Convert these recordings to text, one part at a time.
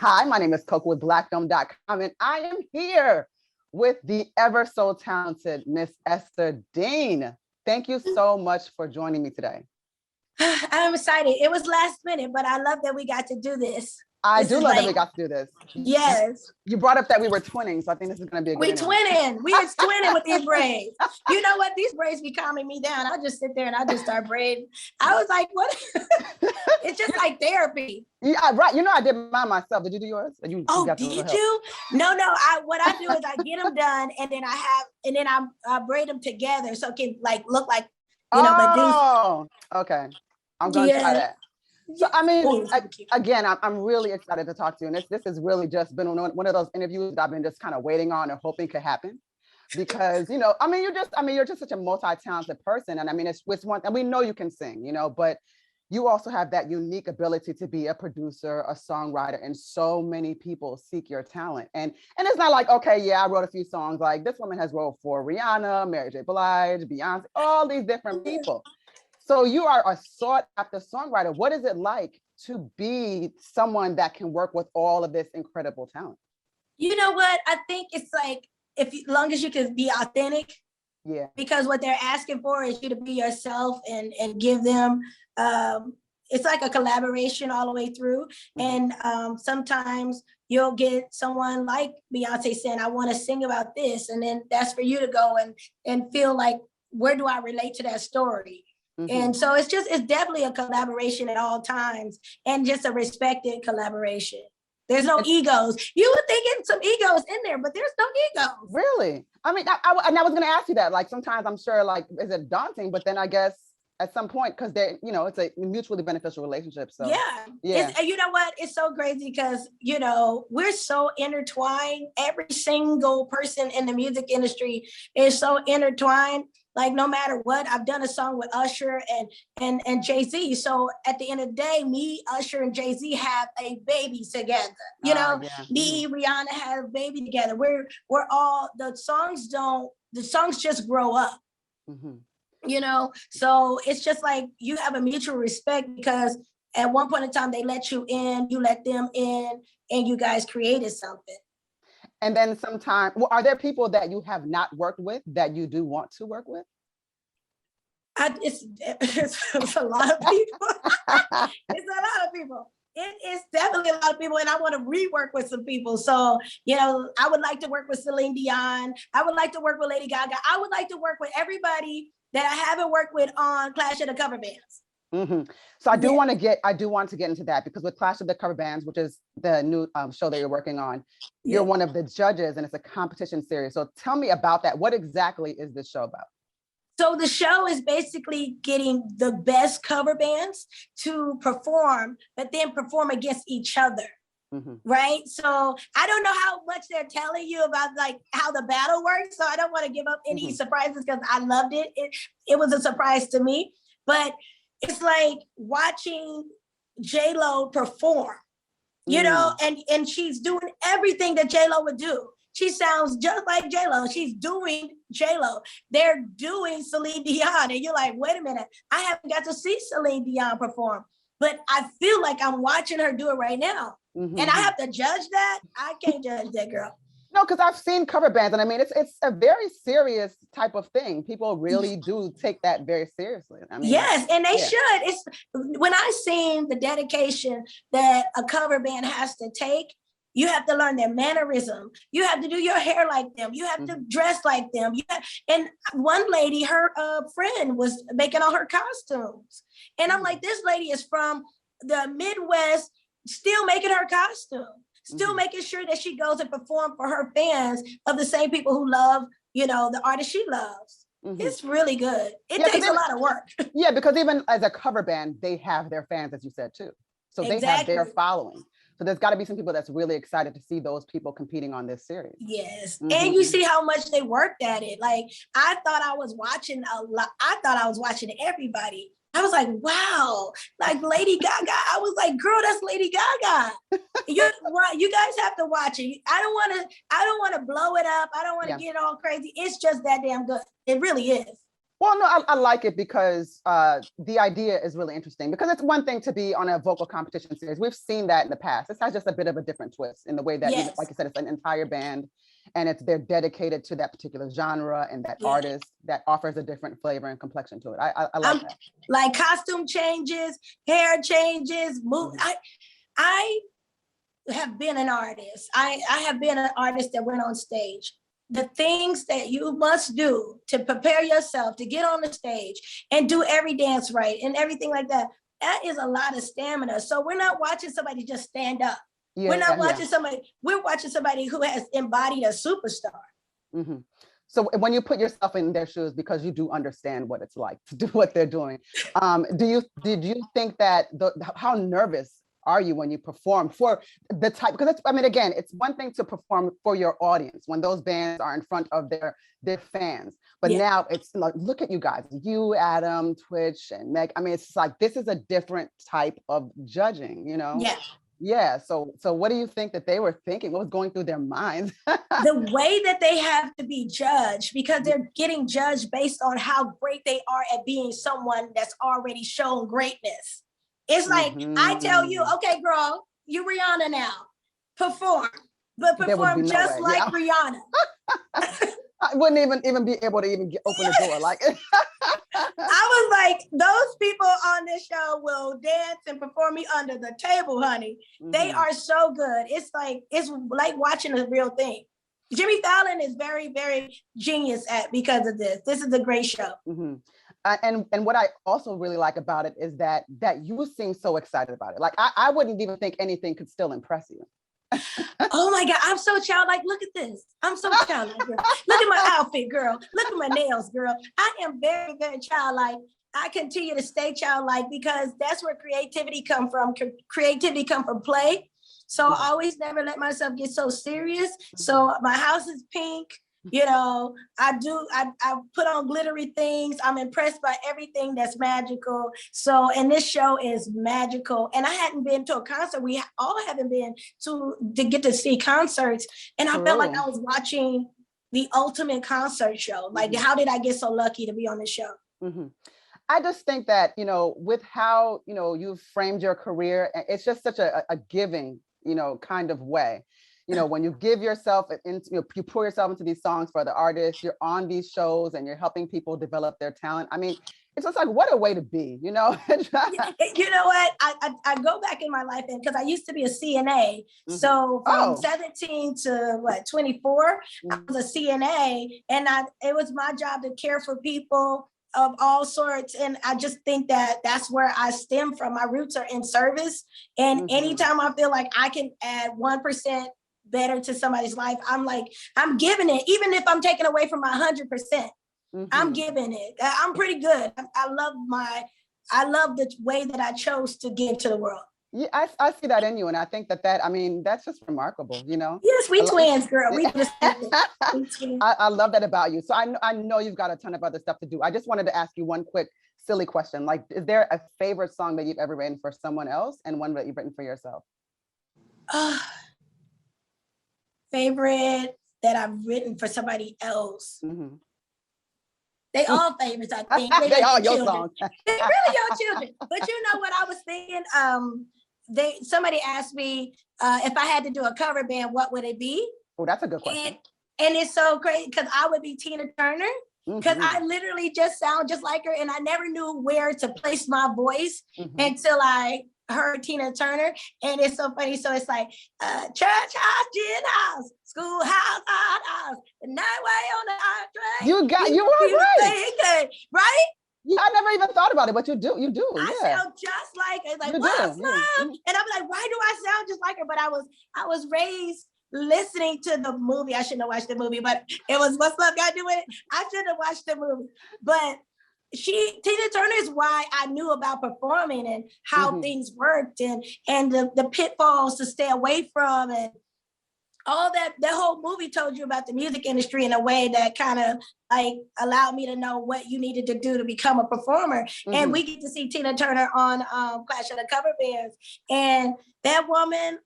Hi, my name is Koku with blackfilm.com, and I am here with the ever so talented Miss Ester Dean. Thank you so much for joining me today. I'm excited. It was last minute, but I love that we got to do this. I do love that we got to do this. Yes. You brought up that we were twinning, so I think this is going to be a good interview. We are twinning with these braids. You know what? These braids be calming me down. I just sit there and I just start braiding. I was like, what? It's just like therapy. Yeah, right. You know, I did mine myself. Did you do yours? Did you? No. What I do is I get them done, and then I braid them together so it can like look like okay. I'm gonna try that. So I mean, again, I'm really excited to talk to you, and this has really just been one of those interviews that I've been just kind of waiting on and hoping could happen, because you're just such a multi-talented person, and I mean it's one, and we know you can sing, but you also have that unique ability to be a producer, a songwriter, and so many people seek your talent. And it's not like, okay, yeah, I wrote a few songs. Like this woman has wrote for Rihanna, Mary J. Blige, Beyonce, all these different people. So you are a sought after songwriter. What is it like to be someone that can work with all of this incredible talent? You know what? I think it's like, as long as you can be authentic. Yeah. Because what they're asking for is you to be yourself and give them, it's like a collaboration all the way through. Mm-hmm. And sometimes you'll get someone like Beyonce saying, I want to sing about this. And then that's for you to go and feel like, where do I relate to that story? Mm-hmm. And so it's definitely a collaboration at all times, and just a respected collaboration. There's no egos. You were thinking some egos in there, but there's no egos. Really? I mean, I was going to ask you that. Like sometimes I'm sure, like, is it daunting? But then I guess at some point, because it's a mutually beneficial relationship. So yeah. You know what? It's so crazy because we're so intertwined. Every single person in the music industry is so intertwined. Like no matter what, I've done a song with Usher and Jay-Z. So at the end of the day, me, Usher, and Jay-Z have a baby together. Me, Rihanna have a baby together. We're all, the songs just grow up. Mm-hmm. So it's just like you have a mutual respect, because at one point in time they let you in, you let them in, and you guys created something. And then sometimes, are there people that you have not worked with that you do want to work with? It's a lot of people. It's a lot of people. It is definitely a lot of people, and I want to rework with some people. So, I would like to work with Celine Dion. I would like to work with Lady Gaga. I would like to work with everybody that I haven't worked with on Clash of the Cover Bands. Mm-hmm. So I do want to get into that, because with Clash of the Cover Bands, which is the new show that you're working on, you're one of the judges, and it's a competition series. So tell me about that. What exactly is this show about? So the show is basically getting the best cover bands to perform, but then perform against each other. Mm-hmm. Right? So I don't know how much they're telling you about like how the battle works. So I don't want to give up any surprises, because I loved it. It was a surprise to me, but it's like watching J-Lo perform, and she's doing everything that J-Lo would do. She sounds just like J-Lo. She's doing J-Lo. They're doing Celine Dion. And you're like, wait a minute, I haven't got to see Celine Dion perform, but I feel like I'm watching her do it right now. Mm-hmm. And I have to judge that? I can't judge that, girl. No, because I've seen cover bands, and I mean, it's a very serious type of thing. People really do take that very seriously. I mean, yes, and they should. It's when I seen the dedication that a cover band has to take. You have to learn their mannerism. You have to do your hair like them. You have to dress like them. And one lady, her friend was making all her costumes. And I'm like, this lady is from the Midwest, still making her costume, still making sure that she goes and perform for her fans of the same people who love, the artist she loves. Mm-hmm. It's really good. It takes a lot of work. Yeah, because even as a cover band, they have their fans, as you said, too. So they have their following. So there's got to be some people that's really excited to see those people competing on this series. Yes. Mm-hmm. And you see how much they worked at it. Like, I thought I was watching a lot. I thought I was watching everybody. I was like, wow, like Lady Gaga. I was like, girl, that's Lady Gaga. You guys have to watch it. I don't want to blow it up. I don't want to get all crazy. It's just that damn good. It really is. Well, no, I like it because the idea is really interesting, because it's one thing to be on a vocal competition series. We've seen that in the past. This has just a bit of a different twist in the way that, Yes. like you said, it's an entire band and they're dedicated to that particular genre and that artist that offers a different flavor and complexion to it. I like that. Like costume changes, hair changes, I have been an artist. I have been an artist that went on stage. The things that you must do to prepare yourself to get on the stage and do every dance right and everything like that, that is a lot of stamina. So we're not watching somebody just stand up. We're not watching somebody, we're watching somebody who has embodied a superstar. Mm-hmm. So when you put yourself in their shoes, because you do understand what it's like to do what they're doing, did you think that how nervous are you when you perform for the type, because it's, I mean, again, it's one thing to perform for your audience when those bands are in front of their fans, but now it's like, look at you guys, you, Adam, Twitch, and Meg. I mean, it's like, this is a different type of judging, you know? Yeah. So what do you think that they were thinking? What was going through their minds? The way that they have to be judged, because they're getting judged based on how great they are at being someone that's already shown greatness. It's like, I tell you, okay, girl, you Rihanna now, perform, but perform just like Rihanna. I wouldn't even be able to even open the door. Like, I was like, those people on this show will dance and perform me under the table, honey. They are so good. It's like watching a real thing. Jimmy Fallon is very, very genius because of this. This is a great show. And what I also really like about it is that you seem so excited about it. Like, I wouldn't even think anything could still impress you. Oh my God, I'm so childlike. Look at this. I'm so childlike, girl. Look at my outfit, girl. Look at my nails, girl. I am very, very childlike. I continue to stay childlike because that's where creativity come from. Creativity come from play. So I always never let myself get so serious. So my house is pink. You know, I put on glittery things. I'm impressed by everything that's magical. So, and this show is magical. And I hadn't been to a concert. We all haven't been to get to see concerts. And I felt like I was watching the ultimate concert show. Like, how did I get so lucky to be on this show? I just think that, you know, with how, you know, you've framed your career, it's just such a giving, you know, kind of way. You know, when you give yourself, you pour yourself into these songs for the artists, you're on these shows and you're helping people develop their talent. I mean, it's just like, what a way to be, you know? You know what? I go back in my life, and because I used to be a CNA. So from 17 to 24, I was a CNA, and it was my job to care for people of all sorts. And I just think that that's where I stem from. My roots are in service. And anytime I feel like I can add 1% better to somebody's life, I'm like, I'm giving it, even if I'm taking away from my 100%, I'm giving it. I'm pretty good. I love the way that I chose to give to the world. Yeah, I see that in you. And I think I mean, that's just remarkable, you know? Yes, we twins, girl. We I love that about you. So I know you've got a ton of other stuff to do. I just wanted to ask you one quick silly question. Like, is there a favorite song that you've ever written for someone else and one that you've written for yourself? Favorite that I've written for somebody else. They all favorites, I think. They all your songs. They're really your children. But you know what I was thinking? Somebody asked me if I had to do a cover band, what would it be? Oh, that's a good question. And it's so great because I would be Tina Turner, because I literally just sound just like her, and I never knew where to place my voice until I heard Tina Turner. And it's so funny. So it's like church house, gin house, schoolhouse, art house, the night way on the train. You were right. Right? Yeah, I never even thought about it, but you do. I sound just like her. It's like, what's love? And I'm like, why do I sound just like her? But I was raised listening to the movie. I shouldn't have watched the movie, but it was What's Love Got to Do with It. I should have watched the movie. But Tina Turner is why I knew about performing and how things worked and the pitfalls to stay away from, and all that. The whole movie told you about the music industry in a way that kind of like allowed me to know what you needed to do to become a performer. And we get to see Tina Turner on Clash of the Cover Bands, and that woman,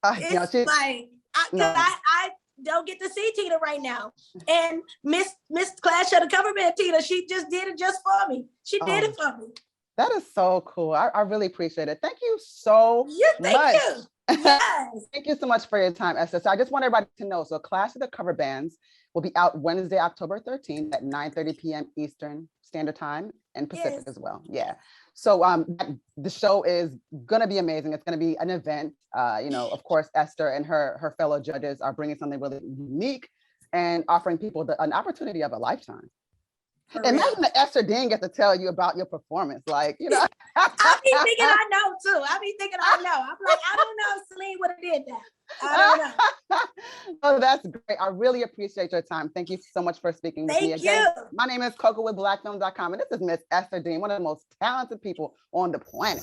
it's like, don't get to see Tina right now. And Miss Clash of the cover band, Tina, she just did it just for me. She did it for me. That is so cool. I really appreciate it. Thank you so much. You. Yes. Thank you so much for your time, Esther. So I just want everybody to know, so Clash of the Cover Bands will be out Wednesday, October 13th at 9:30 p.m. Eastern Standard Time and Pacific as well. Yeah. So the show is going to be amazing. It's going to be an event. Of course, Esther and her fellow judges are bringing something really unique and offering people an opportunity of a lifetime. Imagine that Ester Dean gets to tell you about your performance. Like, I be thinking I know too. I be thinking I know. I'm like, I don't know if Celine would have did that. I don't know. Oh, that's great. I really appreciate your time. Thank you so much for speaking with me again. My name is Koku with blackfilm.com, and this is Miss Ester Dean, one of the most talented people on the planet.